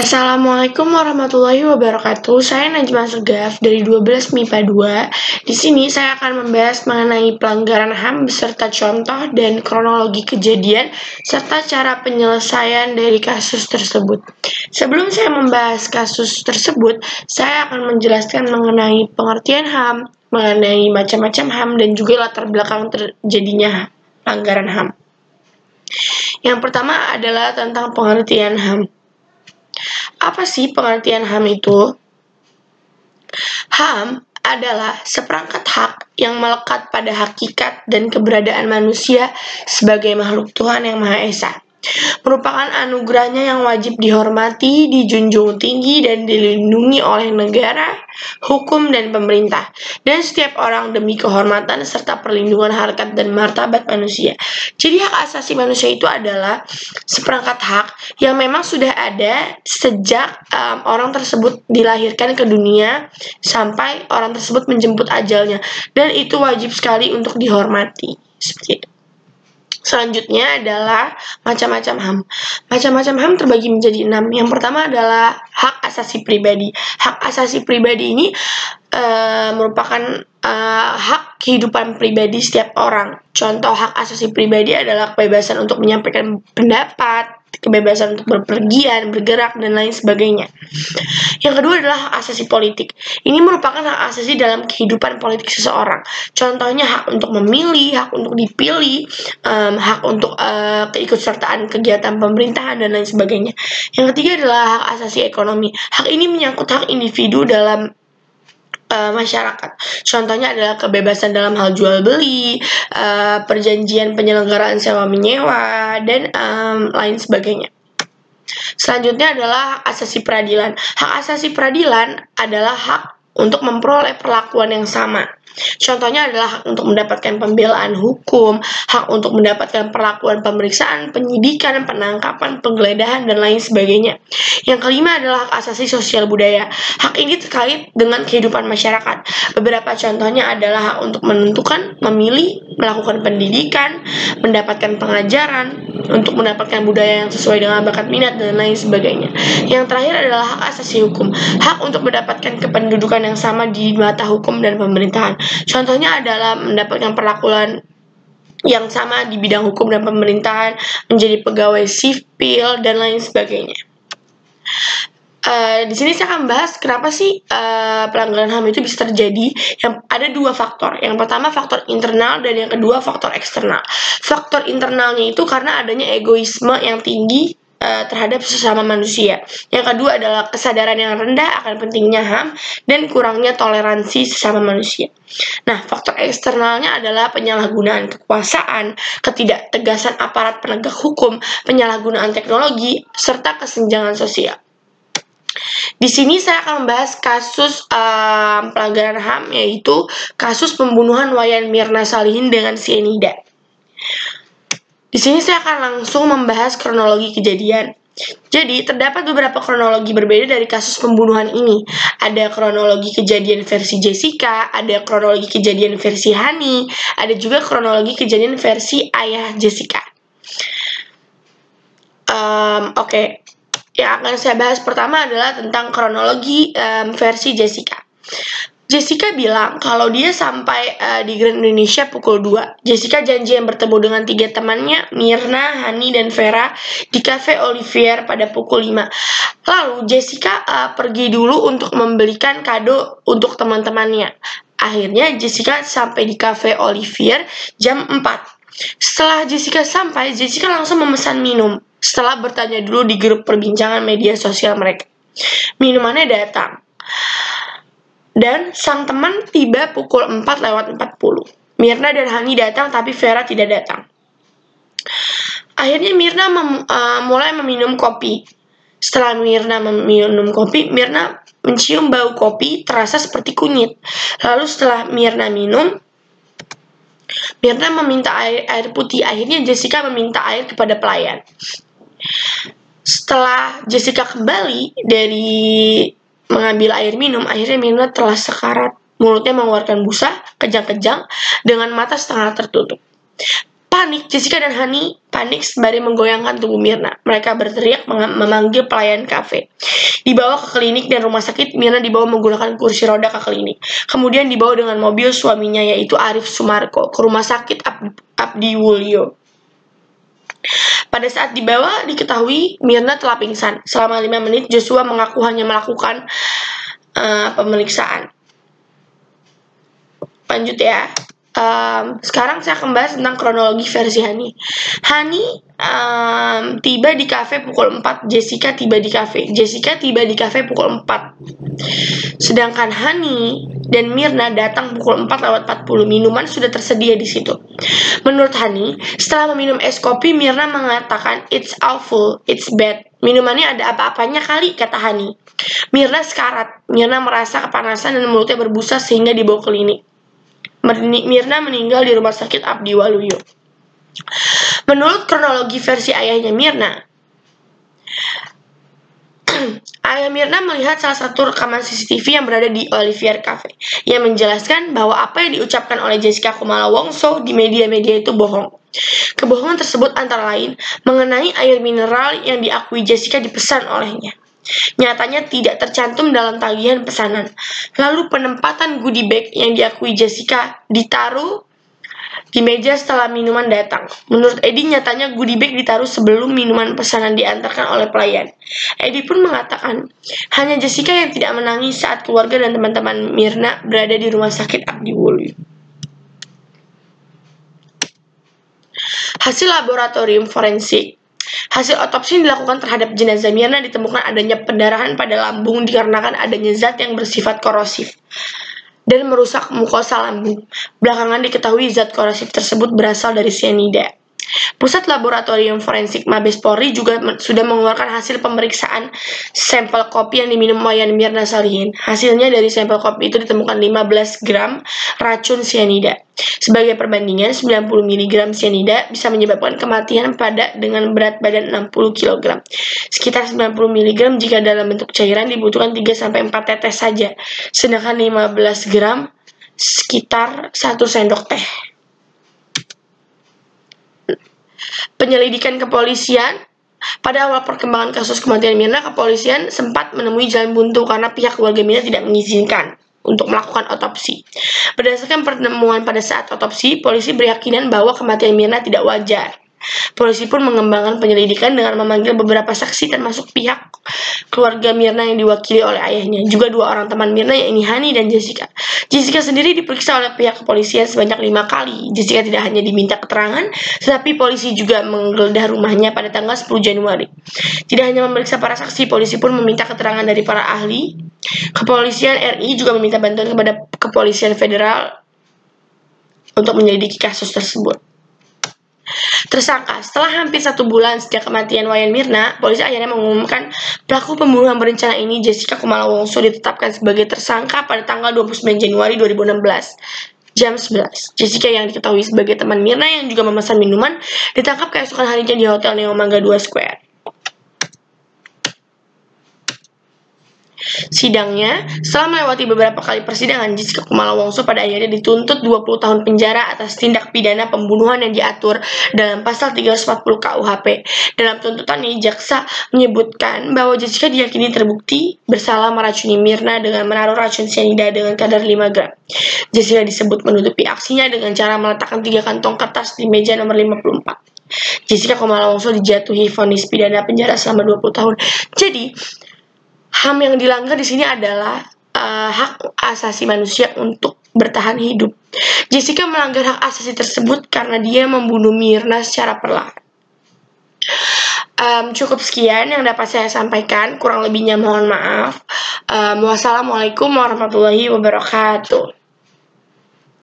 Assalamualaikum warahmatullahi wabarakatuh. Saya Najma Segaf dari 12 MIPA 2. Di sini saya akan membahas mengenai pelanggaran HAM beserta contoh dan kronologi kejadian serta cara penyelesaian dari kasus tersebut. Sebelum saya membahas kasus tersebut, saya akan menjelaskan mengenai pengertian HAM, mengenai macam-macam HAM dan juga latar belakang terjadinya pelanggaran HAM. Yang pertama adalah tentang pengertian HAM. Apa sih pengertian HAM itu? HAM adalah seperangkat hak yang melekat pada hakikat dan keberadaan manusia sebagai makhluk Tuhan yang Maha Esa. Merupakan anugerahnya yang wajib dihormati, dijunjung tinggi, dan dilindungi oleh negara, hukum, dan pemerintah, dan setiap orang demi kehormatan serta perlindungan harkat dan martabat manusia. Jadi hak asasi manusia itu adalah seperangkat hak yang memang sudah ada sejak orang tersebut dilahirkan ke dunia sampai orang tersebut menjemput ajalnya, dan itu wajib sekali untuk dihormati. Seperti itu. Selanjutnya adalah macam-macam HAM. Macam-macam HAM terbagi menjadi 6. Yang pertama adalah hak asasi pribadi. Hak asasi pribadi ini merupakan hak kehidupan pribadi setiap orang. Contoh hak asasi pribadi adalah kebebasan untuk menyampaikan pendapat, kebebasan untuk berpergian, bergerak, dan lain sebagainya. Yang kedua adalah hak asasi politik. Ini merupakan hak asasi dalam kehidupan politik seseorang. Contohnya hak untuk memilih, hak untuk dipilih, hak untuk keikutsertaan kegiatan pemerintahan, dan lain sebagainya. Yang ketiga adalah hak asasi ekonomi. Hak ini menyangkut hak individu dalam masyarakat. Contohnya adalah kebebasan dalam hal jual beli, perjanjian penyelenggaraan sewa menyewa, dan lain sebagainya. Selanjutnya adalah hak asasi peradilan. Hak asasi peradilan adalah hak untuk memperoleh perlakuan yang sama. Contohnya adalah hak untuk mendapatkan pembelaan hukum, hak untuk mendapatkan perlakuan pemeriksaan, penyidikan, penangkapan, penggeledahan, dan lain sebagainya. Yang kelima adalah hak asasi sosial budaya. Hak ini terkait dengan kehidupan masyarakat. Beberapa contohnya adalah hak untuk menentukan, memilih, melakukan pendidikan, mendapatkan pengajaran, untuk mendapatkan budaya yang sesuai dengan bakat minat, dan lain sebagainya. Yang terakhir adalah hak asasi hukum. Hak untuk mendapatkan kependudukan yang sama di mata hukum dan pemerintahan. Contohnya adalah mendapatkan perlakuan yang sama di bidang hukum dan pemerintahan, menjadi pegawai sipil, dan lain sebagainya. Di sini saya akan bahas kenapa sih pelanggaran HAM itu bisa terjadi. Yang ada dua faktor. Yang pertama faktor internal, dan yang kedua faktor eksternal. Faktor internalnya itu karena adanya egoisme yang tinggi terhadap sesama manusia. Yang kedua adalah kesadaran yang rendah akan pentingnya HAM dan kurangnya toleransi sesama manusia. Nah, faktor eksternalnya adalah penyalahgunaan kekuasaan, ketidaktegasan aparat penegak hukum, penyalahgunaan teknologi, serta kesenjangan sosial. Di sini saya akan membahas kasus pelanggaran HAM, yaitu kasus pembunuhan Wayan Mirna Salihin dengan cyanida. Di sini saya akan langsung membahas kronologi kejadian. Jadi, terdapat beberapa kronologi berbeda dari kasus pembunuhan ini. Ada kronologi kejadian versi Jessica, ada kronologi kejadian versi Hani, ada juga kronologi kejadian versi ayah Jessica. Oke. Yang akan saya bahas pertama adalah tentang kronologi versi Jessica. Jessica bilang kalau dia sampai di Grand Indonesia pukul 2. Jessica janji yang bertemu dengan 3 temannya, Mirna, Hani, dan Vera, di Cafe Olivier pada pukul 5. Lalu Jessica pergi dulu untuk membelikan kado untuk teman-temannya. Akhirnya Jessica sampai di Cafe Olivier jam 4. Setelah Jessica sampai, Jessica langsung memesan minum. Setelah bertanya dulu di grup perbincangan media sosial mereka. Minumannya datang. Dan sang teman tiba pukul 4:40. Mirna dan Hani datang, tapi Vera tidak datang. Akhirnya Mirna mulai meminum kopi. Setelah Mirna meminum kopi, Mirna mencium bau kopi terasa seperti kunyit. Lalu setelah Mirna minum, Mirna meminta air putih. Akhirnya Jessica meminta air kepada pelayan. Setelah Jessica kembali dari mengambil air minum, akhirnya Mirna telah sekarat. Mulutnya mengeluarkan busa kejang-kejang dengan mata setengah tertutup. Panik, Jessica dan Hani panik sembari menggoyangkan tubuh Mirna. Mereka berteriak memanggil pelayan kafe. Dibawa ke klinik dan rumah sakit, Mirna dibawa menggunakan kursi roda ke klinik. Kemudian dibawa dengan mobil suaminya yaitu Arif Sumarko ke rumah sakit Abdi Wulyo. Pada saat dibawa, diketahui Mirna telah pingsan. Selama 5 menit, Joshua mengaku hanya melakukan pemeriksaan. Lanjut ya. Sekarang saya akan bahas tentang kronologi versi Hani. Hani tiba di kafe pukul 4. Jessica tiba di kafe pukul 4. Sedangkan Hani dan Mirna datang pukul 4:40. Minuman sudah tersedia di situ. Menurut Hani, setelah meminum es kopi, Mirna mengatakan, "It's awful, it's bad." Minumannya ada apa-apanya kali, kata Hani. Mirna sekarat. Mirna merasa kepanasan dan mulutnya berbusa sehingga dibawa ke klinik. Mirna meninggal di rumah sakit Abdi Waluyo. Menurut kronologi versi ayahnya Mirna, ayah Mirna melihat salah satu rekaman CCTV yang berada di Olivier Cafe yang menjelaskan bahwa apa yang diucapkan oleh Jessica Kumala Wongso di media-media itu bohong. Kebohongan tersebut antara lain mengenai air mineral yang diakui Jessica dipesan olehnya. Nyatanya tidak tercantum dalam tagihan pesanan. Lalu penempatan goodie bag yang diakui Jessica ditaruh di meja setelah minuman datang. Menurut Eddie, nyatanya goodie bag ditaruh sebelum minuman pesanan diantarkan oleh pelayan. Eddie pun mengatakan, hanya Jessica yang tidak menangis saat keluarga dan teman-teman Mirna berada di rumah sakit Abdi Waluyo. Hasil laboratorium forensik. Hasil otopsi yang dilakukan terhadap jenazah Mirna ditemukan adanya pendarahan pada lambung dikarenakan adanya zat yang bersifat korosif dan merusak mukosa lambung. Belakangan diketahui zat korosif tersebut berasal dari cyanida. Pusat Laboratorium Forensik Mabes Polri juga sudah mengeluarkan hasil pemeriksaan sampel kopi yang diminum Wayan Mirna Salihin. Hasilnya dari sampel kopi itu ditemukan 15 gram racun cyanida. Sebagai perbandingan, 90 mg cyanida bisa menyebabkan kematian pada dengan berat badan 60 kg. Sekitar 90 mg jika dalam bentuk cairan dibutuhkan 3-4 tetes saja, sedangkan 15 gram sekitar 1 sendok teh. Penyelidikan kepolisian. Pada awal perkembangan kasus kematian Mirna, kepolisian sempat menemui jalan buntu karena pihak keluarga Mirna tidak mengizinkan untuk melakukan otopsi. Berdasarkan pertemuan pada saat otopsi, polisi berkeyakinan bahwa kematian Mirna tidak wajar. Polisi pun mengembangkan penyelidikan dengan memanggil beberapa saksi termasuk pihak keluarga Mirna yang diwakili oleh ayahnya, juga 2 orang teman Mirna yaitu Hani dan Jessica. Jessica sendiri diperiksa oleh pihak kepolisian sebanyak 5 kali. Jessica tidak hanya diminta keterangan, tetapi polisi juga menggeledah rumahnya pada tanggal 10 Januari. Tidak hanya memeriksa para saksi, polisi pun meminta keterangan dari para ahli. Kepolisian RI juga meminta bantuan kepada kepolisian federal untuk menyelidiki kasus tersebut. Tersangka. Setelah hampir 1 bulan sejak kematian Wayan Mirna, polisi akhirnya mengumumkan pelaku pembunuhan berencana ini, Jessica Kumala Wongso, ditetapkan sebagai tersangka pada tanggal 29 Januari 2016. Jam 11. Jessica yang diketahui sebagai teman Mirna yang juga memesan minuman ditangkap keesokan harinya di Hotel Neo Mangga 2 Square. Sidangnya, setelah melewati beberapa kali persidangan, Jessica Kumala Wongso pada akhirnya dituntut 20 tahun penjara atas tindak pidana pembunuhan yang diatur dalam pasal 340 KUHP. Dalam tuntutannya, jaksa menyebutkan bahwa Jessica diyakini terbukti bersalah meracuni Mirna dengan menaruh racun cyanida dengan kadar 5 gram. Jessica disebut menutupi aksinya dengan cara meletakkan 3 kantong kertas di meja nomor 54. Jessica Kumala Wongso dijatuhi vonis pidana penjara selama 20 tahun. Jadi, HAM yang dilanggar di sini adalah hak asasi manusia untuk bertahan hidup. Jessica melanggar hak asasi tersebut karena dia membunuh Mirna secara perlahan. Cukup sekian yang dapat saya sampaikan. Kurang lebihnya mohon maaf. Wassalamualaikum warahmatullahi wabarakatuh.